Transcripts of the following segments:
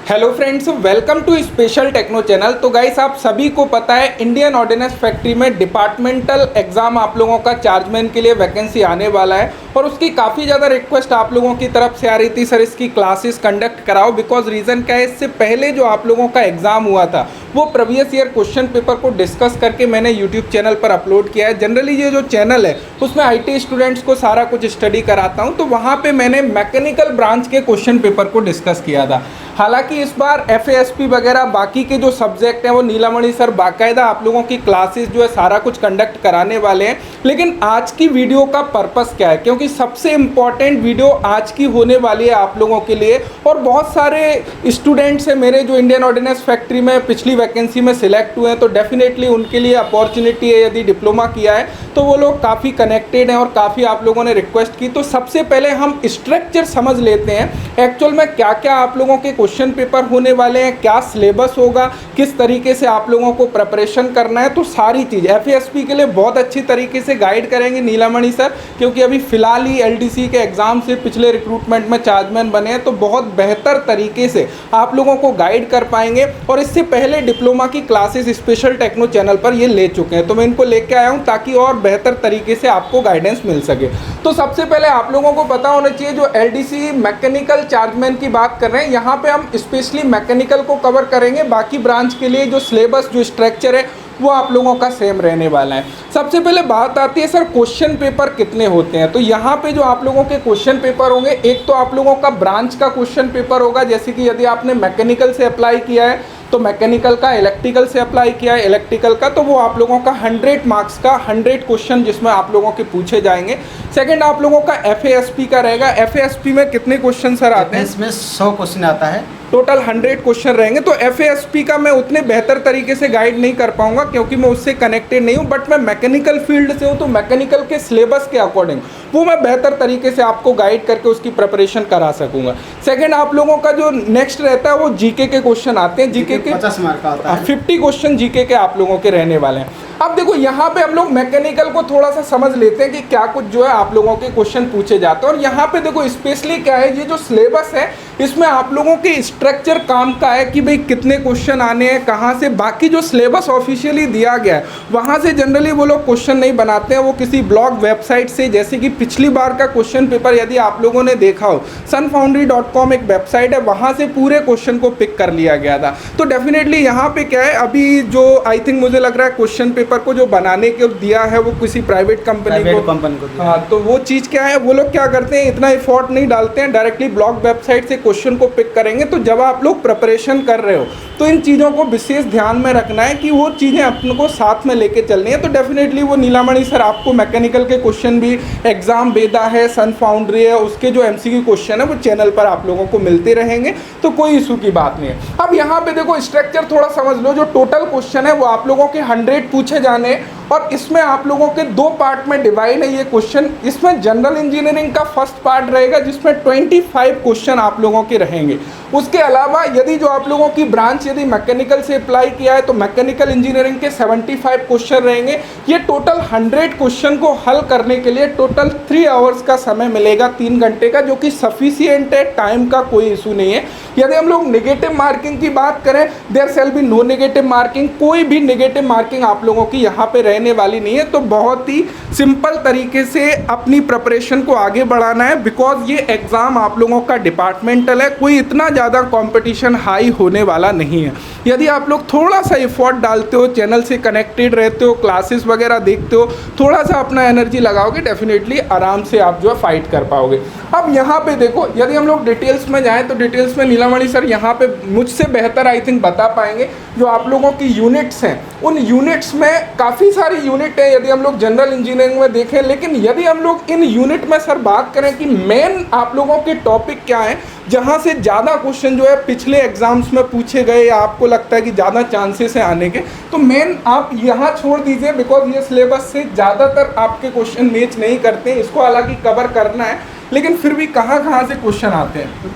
Hello friends, welcome to special techno channel. तो guys, आप सभी को पता है इंडियन ऑर्डिनेंस फैक्ट्री में डिपार्टमेंटल एग्जाम आप लोगों का चार्जमैन के लिए वैकेंसी आने वाला है और उसकी काफ़ी ज़्यादा रिक्वेस्ट आप लोगों की तरफ से आ रही थी, सर इसकी क्लासेस कंडक्ट कराओ। बिकॉज रीज़न क्या है, इससे पहले जो आप लोगों का एग्ज़ाम हुआ था वो प्रीवियस ईयर क्वेश्चन पेपर को डिस्कस करके मैंने यूट्यूब चैनल पर अपलोड किया है। जनरली ये जो चैनल है उसमें IT स्टूडेंट्स को सारा कुछ स्टडी कराता हूँ, तो वहाँ पर मैंने मैकेनिकल ब्रांच के क्वेश्चन पेपर को डिस्कस किया था। हालांकि इस बार FASP वगैरह बाकी के जो सब्जेक्ट हैं वो नीलामणि सर बाकायदा आप लोगों की क्लासेस जो है सारा कुछ कंडक्ट कराने वाले हैं। लेकिन आज की वीडियो का पर्पस क्या है, क्योंकि सबसे इम्पॉर्टेंट वीडियो आज की होने वाली है आप लोगों के लिए। और बहुत सारे स्टूडेंट्स हैं मेरे जो इंडियन ऑर्डिनेंस फैक्ट्री में पिछली वैकेंसी में सिलेक्ट हुए हैं, तो डेफिनेटली उनके लिए अपॉर्चुनिटी है। यदि डिप्लोमा किया है तो वो लोग काफ़ी कनेक्टेड हैं और काफ़ी आप लोगों ने रिक्वेस्ट की। तो सबसे पहले हम स्ट्रक्चर समझ लेते हैं एक्चुअल में क्या क्या आप लोगों के क्वेश्चन पेपर होने वाले हैं, क्या सिलेबस होगा, किस तरीके से आप लोगों को प्रिपरेशन करना है। तो सारी चीज़ FASP के लिए बहुत अच्छी तरीके से गाइड करेंगे नीलामणि सर, क्योंकि अभी फ़िलहाल ही LDC के एग्ज़ाम से पिछले रिक्रूटमेंट में चार्जमैन बने हैं, तो बहुत बेहतर तरीके से आप लोगों को गाइड कर पाएंगे। और इससे पहले डिप्लोमा की क्लासेस स्पेशल टेक्नो चैनल पर ये ले चुके हैं, तो मैं इनको लेके आया हूँ ताकि और बेहतर तरीके से आपको गाइडेंस मिल सके। तो सबसे पहले आप लोगों को पता होना चाहिए, जो LDC मैकेनिकल चार्जमैन की बात कर रहे हैं, यहाँ पे हम स्पेशली मैकेनिकल को कवर करेंगे। बाकी ब्रांच के लिए जो सिलेबस जो स्ट्रक्चर है वो आप लोगों का सेम रहने वाला है। सबसे पहले बात आती है सर क्वेश्चन पेपर कितने होते हैं। तो यहाँ पे जो आप लोगों के क्वेश्चन पेपर होंगे, एक तो आप लोगों का ब्रांच का क्वेश्चन पेपर होगा, जैसे कि यदि आपने मैकेनिकल से अप्लाई किया है तो मैकेनिकल का, इलेक्ट्रिकल से अप्लाई किया है इलेक्ट्रिकल का, तो वो आप लोगों का 100 मार्क्स का 100 क्वेश्चन जिसमें आप लोगों के पूछे जाएंगे। सेकंड आप लोगों का FASP का रहेगा। FASP में कितने क्वेश्चन सर आते हैं? इसमें 100 क्वेश्चन आता है, टोटल 100 क्वेश्चन रहेंगे। तो FASP का मैं उतने बेहतर तरीके से गाइड नहीं कर पाऊंगा क्योंकि मैं उससे कनेक्टेड नहीं हूं, बट मैं मैकेनिकल फील्ड से हूं, तो मैकेनिकल के सिलेबस के अकॉर्डिंग वो मैं बेहतर तरीके से आपको गाइड करके उसकी प्रिपरेशन करा सकूंगा। सेकंड आप लोगों का जो नेक्स्ट रहता है वो GK के क्वेश्चन आते हैं। GK के 50 मार्क का आता है। 50 क्वेश्चन GK के आप लोगों के रहने वाले हैं। अब देखो यहाँ पे हम लोग मैकेनिकल को थोड़ा सा समझ लेते हैं कि क्या कुछ जो है आप लोगों के क्वेश्चन पूछे जाते हैं। और यहाँ पे देखो स्पेशली क्या है, ये जो सिलेबस है इसमें आप लोगों के स्ट्रक्चर काम का है कि भाई कितने क्वेश्चन आने हैं, कहाँ से। बाकी जो सिलेबस ऑफिशियली दिया गया है वहाँ से जनरली वो लोग क्वेश्चन नहीं बनाते हैं, वो किसी ब्लॉग वेबसाइट से, जैसे कि पिछली बार का क्वेश्चन पेपर यदि आप लोगों ने देखा हो, sunfoundry.com एक वेबसाइट है, वहाँ से पूरे क्वेश्चन को पिक कर लिया गया था। तो डेफिनेटली यहाँ पे क्या है, अभी जो आई थिंक मुझे लग रहा है क्वेश्चन पेपर को जो बनाने के दिया है वो किसी प्राइवेट कंपनी को। हाँ, तो वो चीज़ क्या है, वो लोग क्या करते हैं, इतना एफर्ट नहीं डालते हैं, डायरेक्टली ब्लॉग वेबसाइट से क्वेश्चन को पिक करेंगे। तो जब आप लोग प्रिपरेशन कर रहे हो तो इन चीज़ों को विशेष ध्यान में रखना है कि वो चीज़ें अपने को साथ में लेके चलनी है। तो डेफिनेटली वो नीलामणि सर आपको मैकेनिकल के क्वेश्चन भी, एग्जाम वेदा है, सन फाउंड्री है, उसके जो MCQ क्वेश्चन है वो चैनल पर आप लोगों को मिलते रहेंगे, तो कोई इशू की बात नहीं है। अब यहाँ पे देखो स्ट्रक्चर थोड़ा समझ लो। जो टोटल क्वेश्चन है वो आप लोगों के 100 पूछे जाने, और इसमें आप लोगों के 2 पार्ट में डिवाइड है ये क्वेश्चन। इसमें जनरल इंजीनियरिंग का फर्स्ट पार्ट रहेगा जिसमें 25 क्वेश्चन आप लोगों के रहेंगे। उसके अलावा यदि जो आप लोगों की ब्रांच यदि मैकेनिकल से अप्लाई किया है तो मैकेनिकल इंजीनियरिंग के 75 क्वेश्चन रहेंगे। ये टोटल 100 क्वेश्चन को हल करने के लिए टोटल 3 आवर्स का समय मिलेगा, 3 घंटे का, जो कि सफिशिएंट है, टाइम का कोई इशू नहीं है। यदि हम लोग नेगेटिव मार्किंग की बात करें, there shall be no negative marking, कोई भी नेगेटिव मार्किंग आप लोगों की यहाँ पे रहने वाली नहीं है। तो बहुत ही सिंपल तरीके से अपनी प्रिपरेशन को आगे बढ़ाना है, बिकॉज ये एग्ज़ाम आप लोगों का डिपार्टमेंटल है, कोई इतना ज़्यादा कंपटीशन हाई होने वाला नहीं है। यदि आप लोग थोड़ा सा एफर्ट डालते हो, चैनल से कनेक्टेड रहते हो, क्लासेस वगैरह देखते हो, थोड़ा सा अपना एनर्जी लगाओगे, डेफिनेटली आराम से आप जो है फाइट कर पाओगे। अब यहाँ पे देखो, यदि हम लोग डिटेल्स में जाएँ तो डिटेल्स में नीलामणि सर यहाँ पे मुझसे बेहतर आई थिंक बता पाएंगे। जो आप लोगों की यूनिट्स हैं, उन यूनिट्स में काफ़ी सारी यूनिट है यदि हम लोग जनरल इंजीनियरिंग में देखें, लेकिन यदि हम लोग इन यूनिट में सर बात करें कि मेन आप लोगों के टॉपिक क्या है, जहाँ से ज़्यादा क्वेश्चन जो है पिछले एग्जाम्स में पूछे गए या आपको लगता है कि ज़्यादा चांसेस हैं आने के, तो मेन आप यहाँ छोड़ दीजिए, बिकॉज ये सिलेबस से ज़्यादातर आपके क्वेश्चन मैच नहीं करते हैं। इसको हालांकि कवर करना है, लेकिन फिर भी कहाँ से क्वेश्चन आते हैं।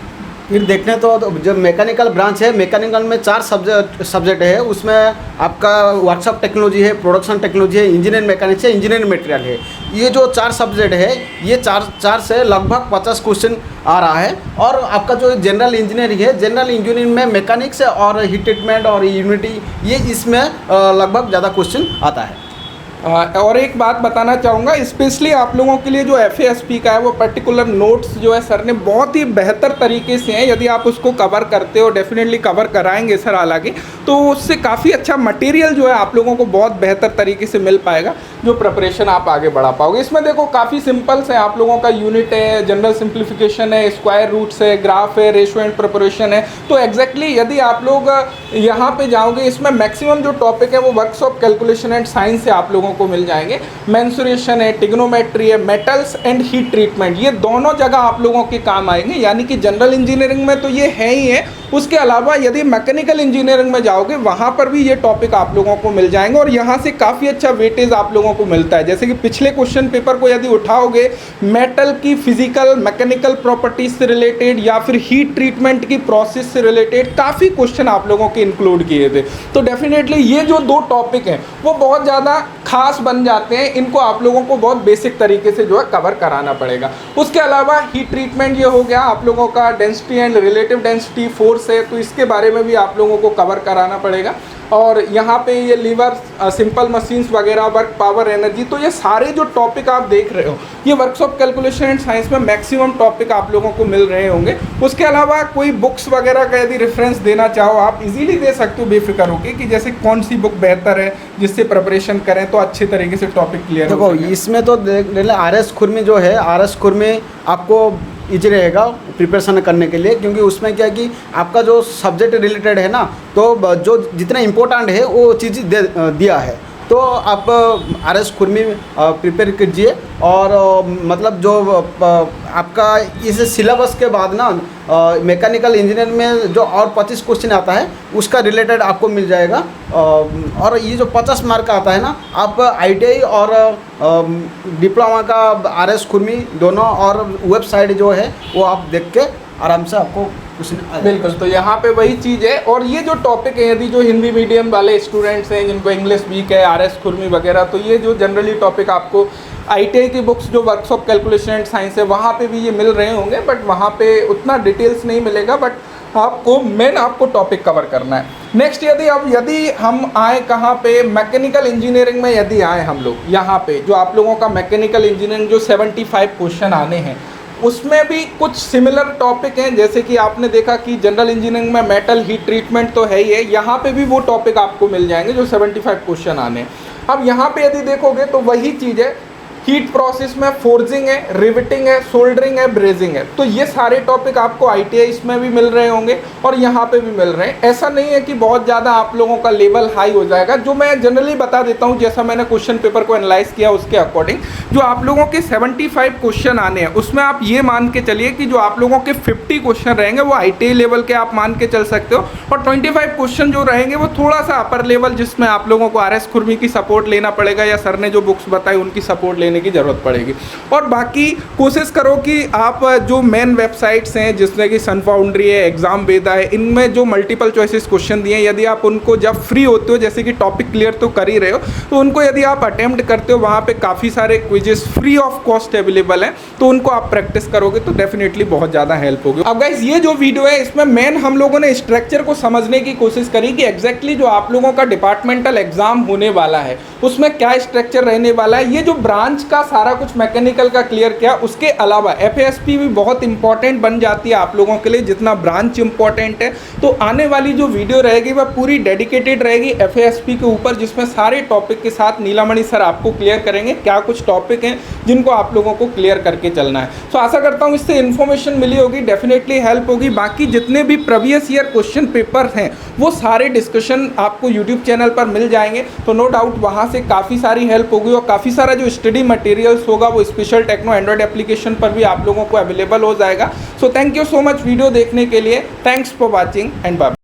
फिर देखने तो जो मैकेनिकल ब्रांच है, मैकेनिकल में 4 सब्जेक्ट है। उसमें आपका वर्कशॉप टेक्नोलॉजी है, प्रोडक्शन टेक्नोलॉजी है, इंजीनियरिंग मैकेनिक्स है, इंजीनियरिंग मटेरियल है। ये जो 4 सब्जेक्ट है, ये चार से लगभग 50 क्वेश्चन आ रहा है। और आपका जो जनरल इंजीनियरिंग है, जनरल इंजीनियरिंग में मैकेनिक्स और हीट ट्रीटमेंट और यूनिटी, ये इसमें लगभग ज़्यादा क्वेश्चन आता है। और एक बात बताना चाहूँगा, स्पेशली आप लोगों के लिए जो FASP का है वो पर्टिकुलर नोट्स जो है सर ने बहुत ही बेहतर तरीके से हैं। यदि आप उसको कवर करते हो, डेफिनेटली कवर कराएंगे सर हालांकि, तो उससे काफ़ी अच्छा मटेरियल जो है आप लोगों को बहुत बेहतर तरीके से मिल पाएगा, जो प्रिपरेशन आप आगे बढ़ा पाओगे। इसमें देखो काफ़ी सिंपल्स है, आप लोगों का यूनिट है, जनरल सिंप्लीफिकेशन है, स्क्वायर रूट्स है, ग्राफ है, रेशो एंड प्रिपरेशन है। तो एग्जैक्टली यदि आप लोग यहाँ पे जाओगे, इसमें मैक्सिमम जो टॉपिक है वो वर्कशॉप कैलकुलेशन एंड साइंस से आप लोगों को मिल जाएंगे। मेंसुरेशन है, टिग्नोमेट्री है, मेटल्स एंड हीट ट्रीटमेंट, ये दोनों जगह आप लोगों के काम आएंगे। यानी कि जनरल इंजीनियरिंग में तो ये है ही है, उसके अलावा यदि मैकेनिकल इंजीनियरिंग में जाओगे वहाँ पर भी ये टॉपिक आप लोगों को मिल जाएंगे और यहाँ से काफ़ी अच्छा वेटेज आप लोगों को मिलता है। जैसे कि पिछले क्वेश्चन पेपर को यदि उठाओगे, मेटल की फिजिकल मैकेनिकल प्रॉपर्टीज से रिलेटेड या फिर हीट ट्रीटमेंट की प्रोसेस से रिलेटेड काफ़ी क्वेश्चन आप लोगों के इंक्लूड किए थे। तो डेफिनेटली ये जो 2 टॉपिक हैं वो बहुत ज़्यादा खास बन जाते हैं, इनको आप लोगों को बहुत बेसिक तरीके से जो है कवर कराना पड़ेगा। उसके अलावा हीट ट्रीटमेंट ये हो गया आप लोगों का, density and relative density, force है, तो इसके बारे में भी आप लोगों को कवर कराना पड़ेगा। और यहाँ पे ये लीवर, सिंपल मशीन्स वगैरह, वर्क पावर, एनर्जी, तो ये सारे जो टॉपिक आप देख रहे हो ये वर्कशॉप कैलकुलेशन एंड साइंस में मैक्सिमम टॉपिक आप लोगों को मिल रहे होंगे। उसके अलावा कोई बुक्स वगैरह का यदि रेफरेंस देना चाहो आप इजीली दे सकते हो बेफिक्र होके, कि जैसे कौन सी बुक बेहतर है जिससे प्रिपरेशन करें तो अच्छे तरीके से टॉपिक क्लियर हो। देखो इसमें तो RS खुरमी जो है, RS खुरमी आपको ईजी रहेगा प्रिपरेशन करने के लिए, क्योंकि उसमें क्या है कि आपका जो सब्जेक्ट रिलेटेड है ना, तो जो जितना इम्पोर्टेंट है वो चीज़ दिया है। तो आप RS खुरमी प्रिपेयर कीजिए। और मतलब जो आपका इस सिलेबस के बाद ना मैकेनिकल इंजीनियर में जो और 25 क्वेश्चन आता है उसका रिलेटेड आपको मिल जाएगा। और ये जो 50 मार्क का आता है ना, आप ITI और डिप्लोमा का RS खुरमी दोनों और वेबसाइट जो है वो आप देख के आराम से आपको बिल्कुल। तो यहाँ पे वही चीज़ है। और ये जो टॉपिक है, यदि जो हिंदी मीडियम वाले स्टूडेंट्स हैं जिनको इंग्लिश वीक है, RS खुरमी वगैरह, तो ये जो जनरली टॉपिक आपको ITI की बुक्स जो वर्कशॉप कैलकुलेशन एंड साइंस है वहाँ पे भी ये मिल रहे होंगे, बट वहाँ पे उतना डिटेल्स नहीं मिलेगा, बट आपको टॉपिक कवर करना है। नेक्स्ट यदि हम आए कहाँ पे, मैकेनिकल इंजीनियरिंग में यदि आए हम लोग, यहाँ पे जो आप लोगों का मैकेनिकल इंजीनियरिंग जो 75 क्वेश्चन आने हैं उसमें भी कुछ सिमिलर टॉपिक हैं। जैसे कि आपने देखा कि जनरल इंजीनियरिंग में मेटल हीट ट्रीटमेंट तो है ही है, यहाँ पे भी वो टॉपिक आपको मिल जाएंगे जो 75 क्वेश्चन आने हैं। अब यहाँ पे यदि देखोगे तो वही चीज़ है, हीट प्रोसेस में फोर्जिंग है, रिवेटिंग है, सोल्डरिंग है, ब्रेजिंग है, तो ये सारे टॉपिक आपको ITI इसमें भी मिल रहे होंगे और यहाँ पे भी मिल रहे हैं। ऐसा नहीं है कि बहुत ज़्यादा आप लोगों का लेवल हाई हो जाएगा। जो मैं जनरली बता देता हूँ, जैसा मैंने क्वेश्चन पेपर को एनालाइज किया उसके अकॉर्डिंग, जो आप लोगों के 75 क्वेश्चन आने हैं उसमें आप ये मान के चलिए कि जो आप लोगों के 50 क्वेश्चन रहेंगे वो ITI लेवल के आप मान के चल सकते हो, और 25 क्वेश्चन जो रहेंगे वो थोड़ा सा अपर लेवल, जिसमें आप लोगों को RS खुरमी की सपोर्ट लेना पड़ेगा या सर ने जो बुक्स बताई उनकी सपोर्ट लेने की ज़रूरत पड़ेगी। और बाकी कोशिश करो कि आप जो मेन वेबसाइट्स हैं जिसमें कि सन फाउंड्री है, एग्जाम वेदा है, इनमें जो मल्टीपल चॉइसेस क्वेश्चन दिए हैं, यदि आप उनको जब फ्री होते हो, जैसे कि टॉपिक क्लियर तो कर ही रहे हो, तो उनको यदि आप अटेम्प्ट करते हो, वहाँ पे काफ़ी सारे quizzes free of cost available हैं, तो उनको आप प्रैक्टिस करोगे तो डेफिनेटली बहुत ज़्यादा हेल्प होगी। अब गाइस ये जो वीडियो है इसमें मेन हम लोगों ने स्ट्रक्चर को समझने की कोशिश करी कि एग्जैक्टली जो आप लोगों का डिपार्टमेंटल एग्जाम होने वाला है उसमें क्या स्ट्रक्चर रहने वाला है। ये जो ब्रांच का सारा कुछ मैकेनिकल का क्लियर किया, उसके अलावा FASP भी बहुत इंपॉर्टेंट बन जाती है आप लोगों के लिए, जितना ब्रांच इंपॉर्टेंट है। तो आने वाली जो वीडियो रहेगी वह पूरी डेडिकेटेड रहेगी FASP के ऊपर, जिसमें सारे टॉपिक के साथ नीलामणि सर आपको क्लियर करेंगे क्या कुछ टॉपिक हैं जिनको आप लोगों को क्लियर करके चलना है। तो आशा करता हूँ इससे इन्फॉर्मेशन मिली होगी, डेफिनेटली हेल्प होगी। बाकी जितने भी प्रीवियस ईयर क्वेश्चन पेपर हैं वो सारे डिस्कशन आपको यूट्यूब चैनल पर मिल जाएंगे, तो नो डाउट वहाँ से काफ़ी सारी हेल्प होगी और काफ़ी सारा जो स्टडी मटेरियल्स होगा वो स्पेशल टेक्नो एंड्रॉइड एप्लीकेशन पर भी आप लोगों को अवेलेबल हो जाएगा। So thank you so much video देखने के लिए। Thanks for watching and bye.